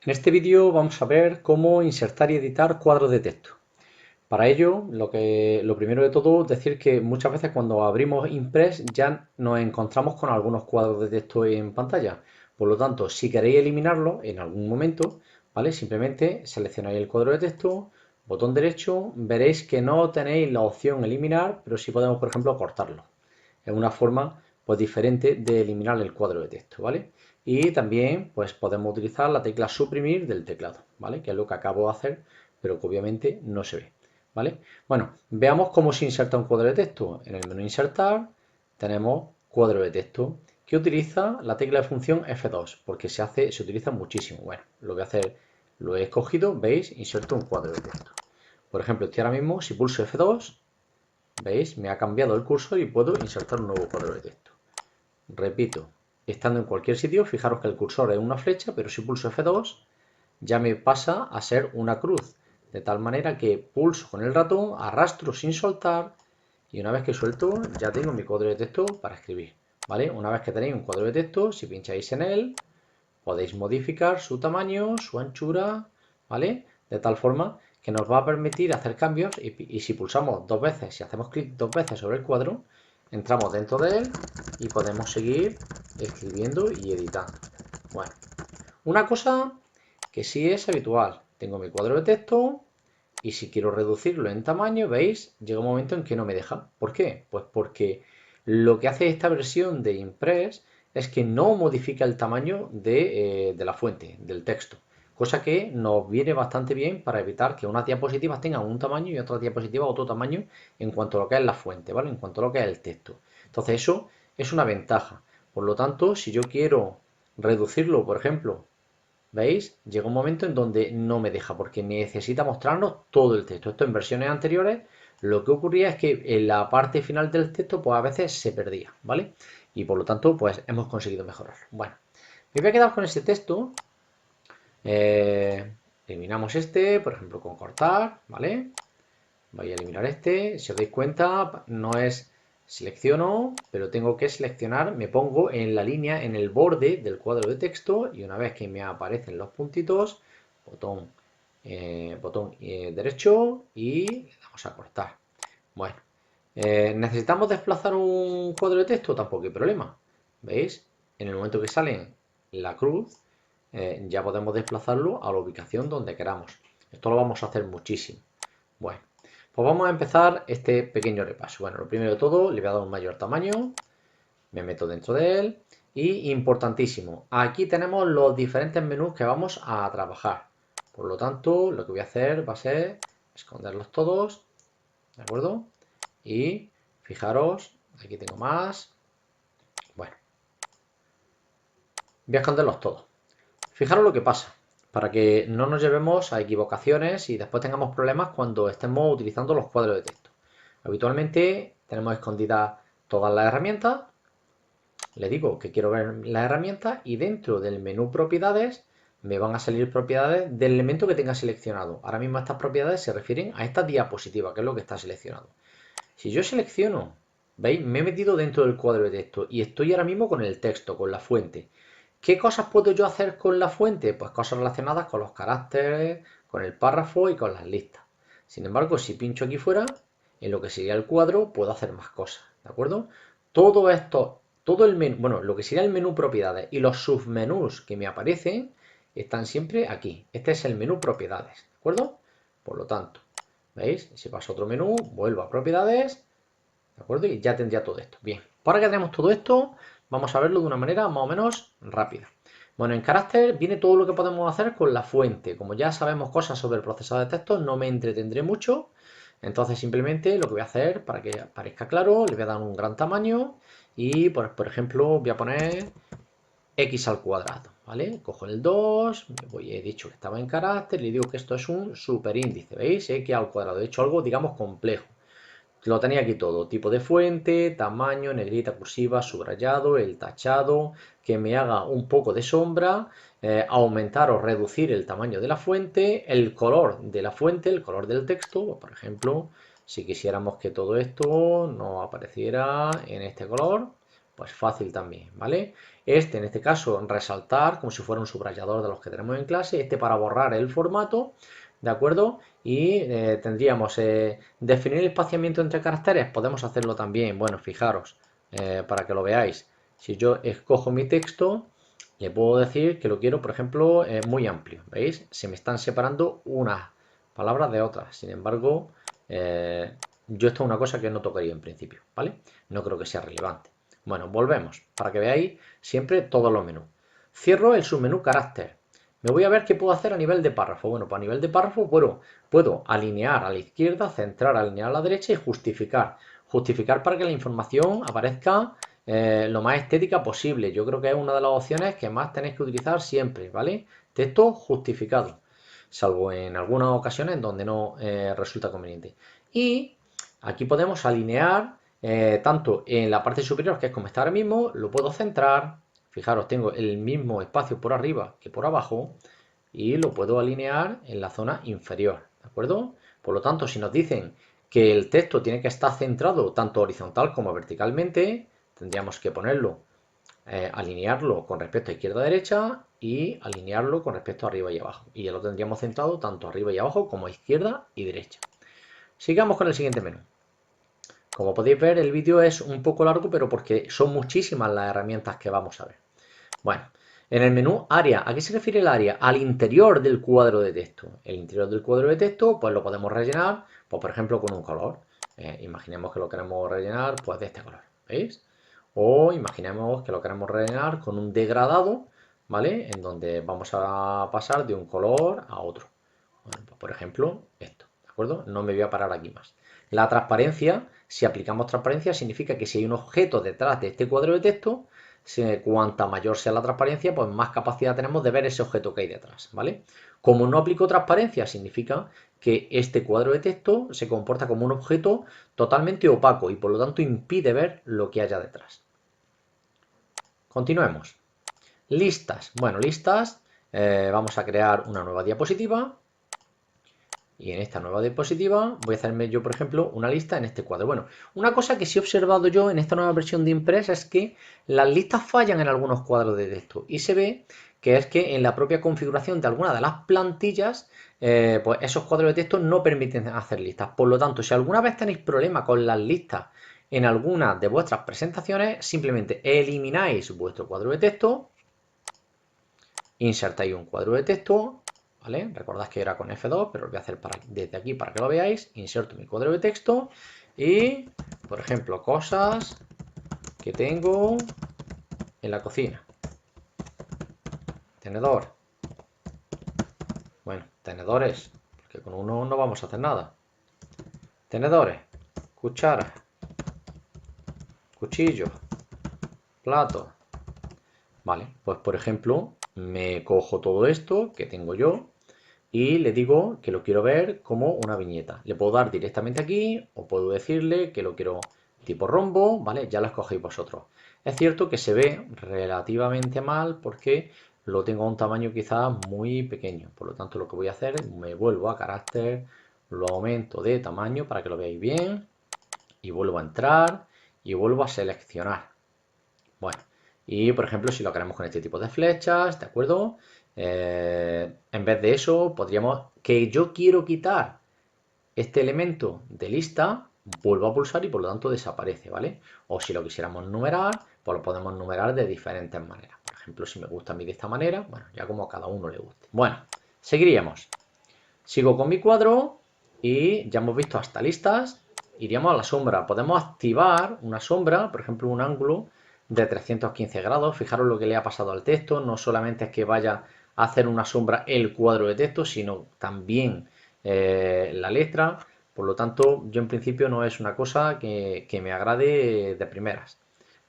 En este vídeo vamos a ver cómo insertar y editar cuadros de texto. Para ello, lo primero de todo, decir que muchas veces cuando abrimos Impress ya nos encontramos con algunos cuadros de texto en pantalla. Por lo tanto, si queréis eliminarlo en algún momento, ¿vale? Simplemente seleccionáis el cuadro de texto, botón derecho, veréis que no tenéis la opción eliminar, pero sí podemos, por ejemplo, cortarlo. Es una forma pues diferente de eliminar el cuadro de texto, ¿vale? Y también pues podemos utilizar la tecla suprimir del teclado, ¿vale? Que es lo que acabo de hacer, pero que obviamente no se ve, ¿vale? Bueno, veamos cómo se inserta un cuadro de texto. En el menú insertar tenemos cuadro de texto que utiliza la tecla de función F2 porque se utiliza muchísimo. Bueno, lo voy a hacer, lo he escogido, veis, inserto un cuadro de texto. Por ejemplo, estoy ahora mismo, si pulso F2, ¿veis? Me ha cambiado el cursor y puedo insertar un nuevo cuadro de texto. Repito, estando en cualquier sitio, fijaros que el cursor es una flecha, pero si pulso F2 ya me pasa a ser una cruz. De tal manera que pulso con el ratón, arrastro sin soltar y una vez que suelto ya tengo mi cuadro de texto para escribir. ¿Vale? Una vez que tenéis un cuadro de texto, si pincháis en él, podéis modificar su tamaño, su anchura, ¿vale? De tal forma que nos va a permitir hacer cambios y si pulsamos dos veces, si hacemos clic dos veces sobre el cuadro, entramos dentro de él y podemos seguir escribiendo y editando. Bueno, una cosa que sí es habitual, tengo mi cuadro de texto y si quiero reducirlo en tamaño, veis, llega un momento en que no me deja. ¿Por qué? Pues porque lo que hace esta versión de Impress es que no modifica el tamaño de la fuente, del texto. Cosa que nos viene bastante bien para evitar que unas diapositivas tengan un tamaño y otras diapositivas otro tamaño en cuanto a lo que es la fuente, ¿vale? En cuanto a lo que es el texto. Entonces eso es una ventaja. Por lo tanto, si yo quiero reducirlo, por ejemplo, ¿veis? Llega un momento en donde no me deja porque necesita mostrarnos todo el texto. Esto en versiones anteriores lo que ocurría es que en la parte final del texto pues a veces se perdía, ¿vale? Y por lo tanto pues hemos conseguido mejorar. Bueno, me voy a quedar con ese texto. Eliminamos este, por ejemplo con cortar, ¿vale? Voy a eliminar este. Si os dais cuenta, no es selecciono, pero tengo que seleccionar, me pongo en la línea, en el borde del cuadro de texto y una vez que me aparecen los puntitos, botón derecho y le damos a cortar. Bueno, ¿necesitamos desplazar un cuadro de texto? Tampoco hay problema. ¿Veis? En el momento que sale la cruz, ya podemos desplazarlo a la ubicación donde queramos. Esto lo vamos a hacer muchísimo. Bueno, pues vamos a empezar este pequeño repaso. Bueno, lo primero de todo, le voy a dar un mayor tamaño, me meto dentro de él y importantísimo, aquí tenemos los diferentes menús que vamos a trabajar. Por lo tanto, lo que voy a hacer va a ser esconderlos todos, ¿de acuerdo? Y fijaros, aquí tengo más. Bueno, voy a esconderlos todos. Fijaros lo que pasa, para que no nos llevemos a equivocaciones y después tengamos problemas cuando estemos utilizando los cuadros de texto. Habitualmente tenemos escondidas todas las herramientas, le digo que quiero ver las herramientas y dentro del menú propiedades me van a salir propiedades del elemento que tenga seleccionado. Ahora mismo estas propiedades se refieren a esta diapositiva, que es lo que está seleccionado. Si yo selecciono, ¿veis? Me he metido dentro del cuadro de texto y estoy ahora mismo con el texto, con la fuente. ¿Qué cosas puedo yo hacer con la fuente? Pues cosas relacionadas con los caracteres, con el párrafo y con las listas. Sin embargo, si pincho aquí fuera, en lo que sería el cuadro, puedo hacer más cosas, ¿de acuerdo? Todo esto, todo el menú, bueno, lo que sería el menú propiedades y los submenús que me aparecen están siempre aquí. Este es el menú propiedades, ¿de acuerdo? Por lo tanto, ¿veis? Si paso a otro menú, vuelvo a propiedades, ¿de acuerdo? Y ya tendría todo esto. Bien, ahora que tenemos todo esto, vamos a verlo de una manera más o menos rápida. Bueno, en carácter viene todo lo que podemos hacer con la fuente. Como ya sabemos cosas sobre el procesador de texto, no me entretendré mucho. Entonces simplemente lo que voy a hacer, para que parezca claro, le voy a dar un gran tamaño y, por ejemplo, voy a poner x al cuadrado, ¿vale? Cojo el 2, he dicho que estaba en carácter, le digo que esto es un superíndice, ¿veis? X al cuadrado, he hecho algo, digamos, complejo. Lo tenía aquí todo, tipo de fuente, tamaño, negrita, cursiva, subrayado, el tachado, que me haga un poco de sombra, aumentar o reducir el tamaño de la fuente, el color de la fuente, el color del texto, por ejemplo, si quisiéramos que todo esto no apareciera en este color, Pues fácil también, ¿vale? En este caso, resaltar como si fuera un subrayador de los que tenemos en clase, para borrar el formato, ¿de acuerdo? Y tendríamos definir el espaciamiento entre caracteres, podemos hacerlo también, bueno, fijaros, para que lo veáis. Si yo escojo mi texto, le puedo decir que lo quiero, por ejemplo, muy amplio, ¿veis? Se me están separando unas palabras de otras, sin embargo, yo esto es una cosa que no tocaría en principio, ¿vale? No creo que sea relevante. Bueno, volvemos para que veáis siempre todos los menús. Cierro el submenú carácter. Me voy a ver qué puedo hacer a nivel de párrafo. Bueno, pues a nivel de párrafo puedo alinear a la izquierda, centrar, alinear a la derecha y justificar. Justificar para que la información aparezca lo más estética posible. Yo creo que es una de las opciones que más tenéis que utilizar siempre, ¿vale? Texto justificado, salvo en algunas ocasiones donde no resulta conveniente. Y aquí podemos alinear tanto en la parte superior, que es como está ahora mismo, lo puedo centrar. Fijaros, tengo el mismo espacio por arriba que por abajo y lo puedo alinear en la zona inferior, ¿de acuerdo? Por lo tanto, si nos dicen que el texto tiene que estar centrado tanto horizontal como verticalmente, tendríamos que ponerlo, alinearlo con respecto a izquierda a derecha y alinearlo con respecto a arriba y abajo. Y ya lo tendríamos centrado tanto arriba y abajo como a izquierda y derecha. Sigamos con el siguiente menú. Como podéis ver, el vídeo es un poco largo, pero porque son muchísimas las herramientas que vamos a ver. Bueno, en el menú área, ¿a qué se refiere el área? Al interior del cuadro de texto. El interior del cuadro de texto, pues lo podemos rellenar, pues por ejemplo, con un color. Imaginemos que lo queremos rellenar, pues de este color, ¿veis? O imaginemos que lo queremos rellenar con un degradado, ¿vale? En donde vamos a pasar de un color a otro. Bueno, pues por ejemplo, esto, ¿de acuerdo? No me voy a parar aquí más. La transparencia, si aplicamos transparencia, significa que si hay un objeto detrás de este cuadro de texto, cuanta mayor sea la transparencia, pues más capacidad tenemos de ver ese objeto que hay detrás, ¿vale? Como no aplico transparencia, significa que este cuadro de texto se comporta como un objeto totalmente opaco y por lo tanto impide ver lo que haya detrás. Continuemos. Listas. Bueno, listas. Vamos a crear una nueva diapositiva. Y en esta nueva diapositiva voy a hacerme yo, por ejemplo, una lista en este cuadro. Bueno, una cosa que sí he observado yo en esta nueva versión de Impress es que las listas fallan en algunos cuadros de texto. Y se ve que es que en la propia configuración de alguna de las plantillas, pues esos cuadros de texto no permiten hacer listas. Por lo tanto, si alguna vez tenéis problema con las listas en alguna de vuestras presentaciones, simplemente elimináis vuestro cuadro de texto, insertáis un cuadro de texto, ¿vale? Recordad que era con F2, pero lo voy a hacer desde aquí para que lo veáis. Inserto mi cuadro de texto y, por ejemplo, cosas que tengo en la cocina. Tenedor. Bueno, tenedores, porque con uno no vamos a hacer nada. Tenedores, cucharas, cuchillos, platos. Vale, pues por ejemplo, me cojo todo esto que tengo yo y le digo que lo quiero ver como una viñeta. Le puedo dar directamente aquí o puedo decirle que lo quiero tipo rombo, ¿vale? Ya lo escogéis vosotros. Es cierto que se ve relativamente mal porque lo tengo a un tamaño quizás muy pequeño. Por lo tanto, lo que voy a hacer es me vuelvo a carácter, lo aumento de tamaño para que lo veáis bien y vuelvo a entrar y vuelvo a seleccionar. Bueno, y por ejemplo, si lo queremos con este tipo de flechas, ¿de acuerdo? En vez de eso, podríamos que yo quiero quitar este elemento de lista, vuelvo a pulsar y por lo tanto desaparece, ¿vale? O si lo quisiéramos numerar, pues lo podemos numerar de diferentes maneras. Por ejemplo, si me gusta a mí de esta manera, bueno, ya como a cada uno le guste. Bueno, seguiríamos. Sigo con mi cuadro y ya hemos visto hasta listas. Iríamos a la sombra. Podemos activar una sombra, por ejemplo, un ángulo de 315 grados. Fijaros lo que le ha pasado al texto. No solamente es que vaya a hacer una sombra el cuadro de texto, sino también la letra. Por lo tanto, yo en principio no es una cosa que me agrade de primeras.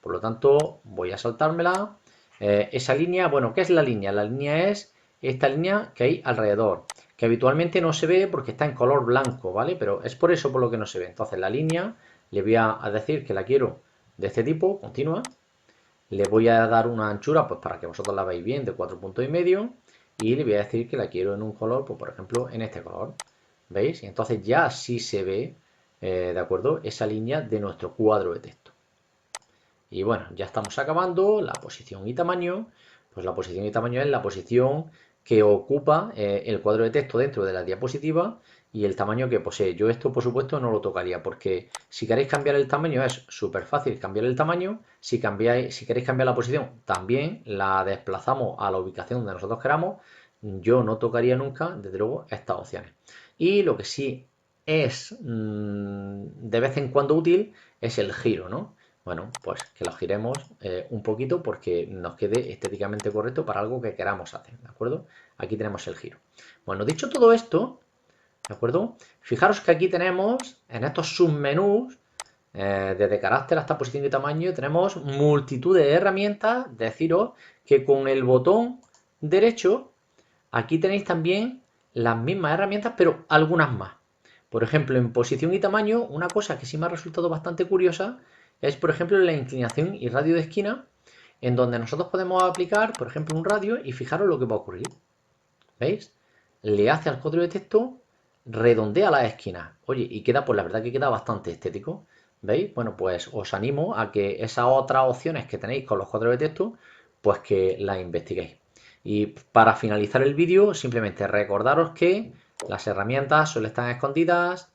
Por lo tanto, voy a saltármela. Esa línea, bueno, ¿qué es la línea? La línea es esta línea que hay alrededor, que habitualmente no se ve porque está en color blanco, ¿vale? Pero es por eso por lo que no se ve. Entonces la línea le voy a decir que la quiero de este tipo, continua. Le voy a dar una anchura, pues para que vosotros la veáis bien, de 4,5 puntos. Y le voy a decir que la quiero en un color, pues por ejemplo, en este color. ¿Veis? Y entonces ya sí se ve, ¿de acuerdo? Esa línea de nuestro cuadro de texto. Y bueno, ya estamos acabando. La posición y tamaño. Pues la posición y tamaño es la posición que ocupa el cuadro de texto dentro de la diapositiva y el tamaño que posee. Yo esto, por supuesto, no lo tocaría porque si queréis cambiar el tamaño es súper fácil cambiar el tamaño. Si queréis cambiar la posición, también la desplazamos a la ubicación donde nosotros queramos. Yo no tocaría nunca, desde luego, estas opciones. Y lo que sí es de vez en cuando útil es el giro, ¿no? Bueno, pues que lo giremos un poquito porque nos quede estéticamente correcto para algo que queramos hacer, ¿de acuerdo? Aquí tenemos el giro. Bueno, dicho todo esto, ¿de acuerdo? Fijaros que aquí tenemos en estos submenús, desde carácter hasta posición y tamaño, tenemos multitud de herramientas. Deciros que con el botón derecho, aquí tenéis también las mismas herramientas, pero algunas más. Por ejemplo, en posición y tamaño, una cosa que sí me ha resultado bastante curiosa es, por ejemplo, la inclinación y radio de esquina, en donde nosotros podemos aplicar, por ejemplo, un radio y fijaros lo que va a ocurrir. ¿Veis? Le hace al cuadro de texto, redondea las esquinas. Oye, y queda, pues la verdad que queda bastante estético. ¿Veis? Bueno, pues os animo a que esas otras opciones que tenéis con los cuadros de texto, pues que las investiguéis. Y para finalizar el vídeo, simplemente recordaros que las herramientas solo están escondidas.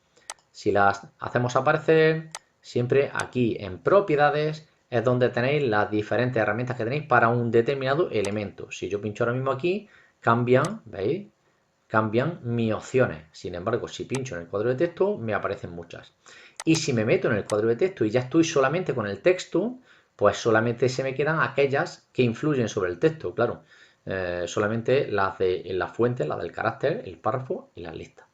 Si las hacemos aparecer, siempre aquí en propiedades es donde tenéis las diferentes herramientas que tenéis para un determinado elemento. Si yo pincho ahora mismo aquí, cambian, ¿veis? Cambian mis opciones. Sin embargo, si pincho en el cuadro de texto, me aparecen muchas. Y si me meto en el cuadro de texto y ya estoy solamente con el texto, pues solamente se me quedan aquellas que influyen sobre el texto, claro. Solamente las de la fuente, la del carácter, el párrafo y las listas.